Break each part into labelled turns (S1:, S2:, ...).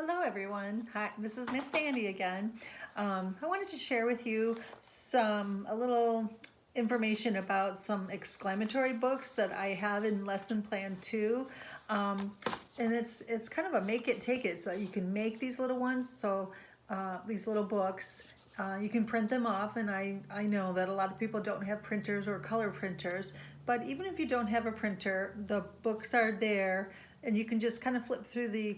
S1: Hello everyone. Hi, this is Miss Sandy again. I wanted to share with you a little information about some exclamatory books that I have in lesson plan 2. And it's kind of a make it take it, so you can make these little ones. So these little books, you can print them off, and I know that a lot of people don't have printers or color printers, but even if you don't have a printer, the books are there, and you can just kind of flip through the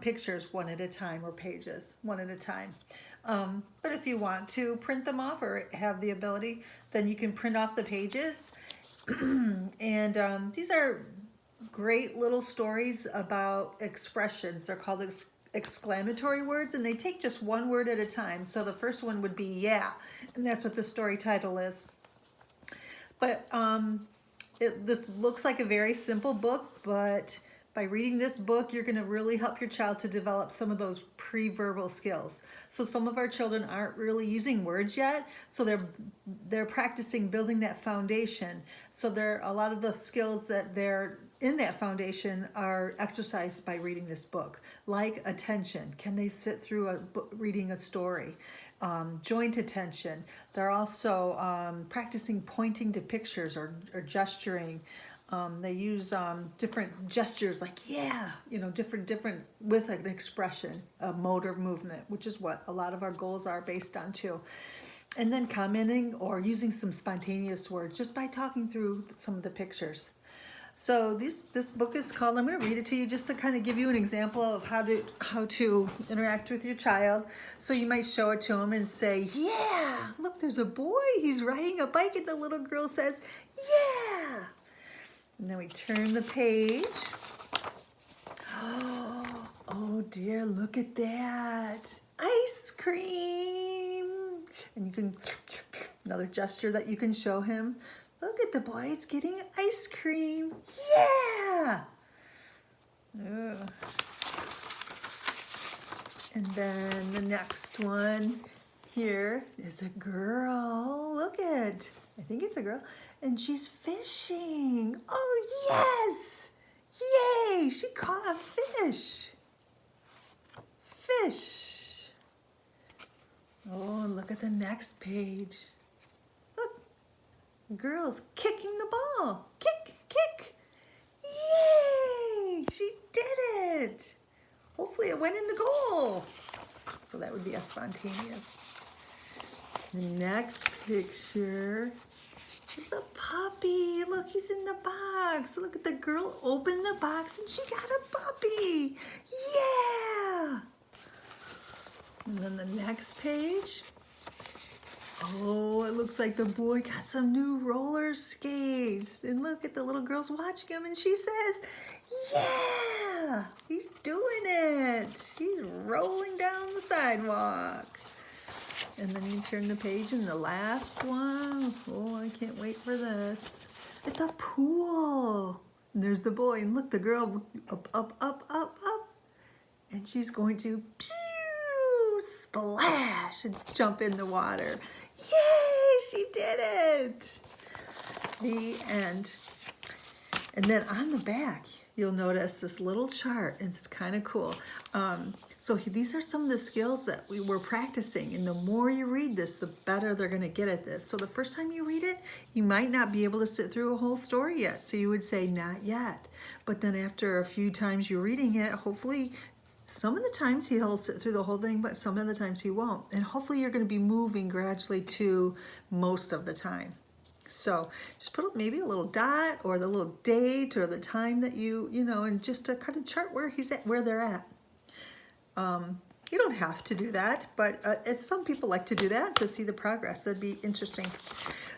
S1: pictures one at a time, or pages one at a time. But if you want to print them off or have the ability, then you can print off the pages. And these are great little stories about expressions. They're called exclamatory words, and they take just one word at a time. So the first one would be yeah, and that's what the story title is. But this looks like a very simple book, but by reading this book, you're going to really help your child to develop some of those pre-verbal skills. So some of our children aren't really using words yet, so they're practicing building that foundation. So a lot of the skills that they're in that foundation are exercised by reading this book, like attention. Can they sit through reading a story? Joint attention. They're also practicing pointing to pictures or gesturing. They use different gestures, like yeah, different with an expression, a motor movement, which is what a lot of our goals are based on too. And then commenting or using some spontaneous words just by talking through some of the pictures. So this book is called, I'm going to read it to you just to kind of give you an example of how to interact with your child. So you might show it to them and say, yeah, look, there's a boy, he's riding a bike, and the little girl says, yeah. And then we turn the page. Oh dear, look at that. Ice cream. And you can, another gesture that you can show him. Look at the boy, it's getting ice cream. Yeah. Ugh. And then the next one here is a girl. Look at, I think it's a girl, and she's fishing. Oh yes, yay, she caught a fish. Fish. Oh, and look at the next page. Look, girl's kicking the ball. Kick, kick. Yay, she did it. Hopefully it went in the goal. So that would be a spontaneous. The next picture is a puppy. Look, he's in the box. Look at the girl open the box and she got a puppy. Yeah. And then the next page. Oh, it looks like the boy got some new roller skates. And look at the little girl's watching him and she says, yeah, he's doing it. He's rolling down the sidewalk. And then you turn the page and the last one. Oh, I can't wait for this. It's a pool. And there's the boy. And look, the girl up, up, up, up, up. And she's going to pew, splash and jump in the water. Yay, she did it. The end. And then on the back, you'll notice this little chart, and it's kind of cool. So these are some of the skills that we were practicing, and the more you read this, the better they're going to get at this. So the first time you read it, you might not be able to sit through a whole story yet, so you would say, not yet. But then after a few times you're reading it, hopefully some of the times he'll sit through the whole thing, but some of the times he won't. And hopefully you're going to be moving gradually to most of the time. So just put maybe a little dot or the little date or the time that you know, and just to kind of chart where he's at, where they're at. You don't have to do that, but some people like to do that to see the progress. That'd be interesting.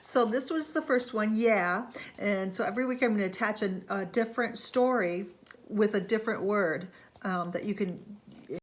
S1: So this was the first one, yeah. And so every week I'm going to attach a different story with a different word that you can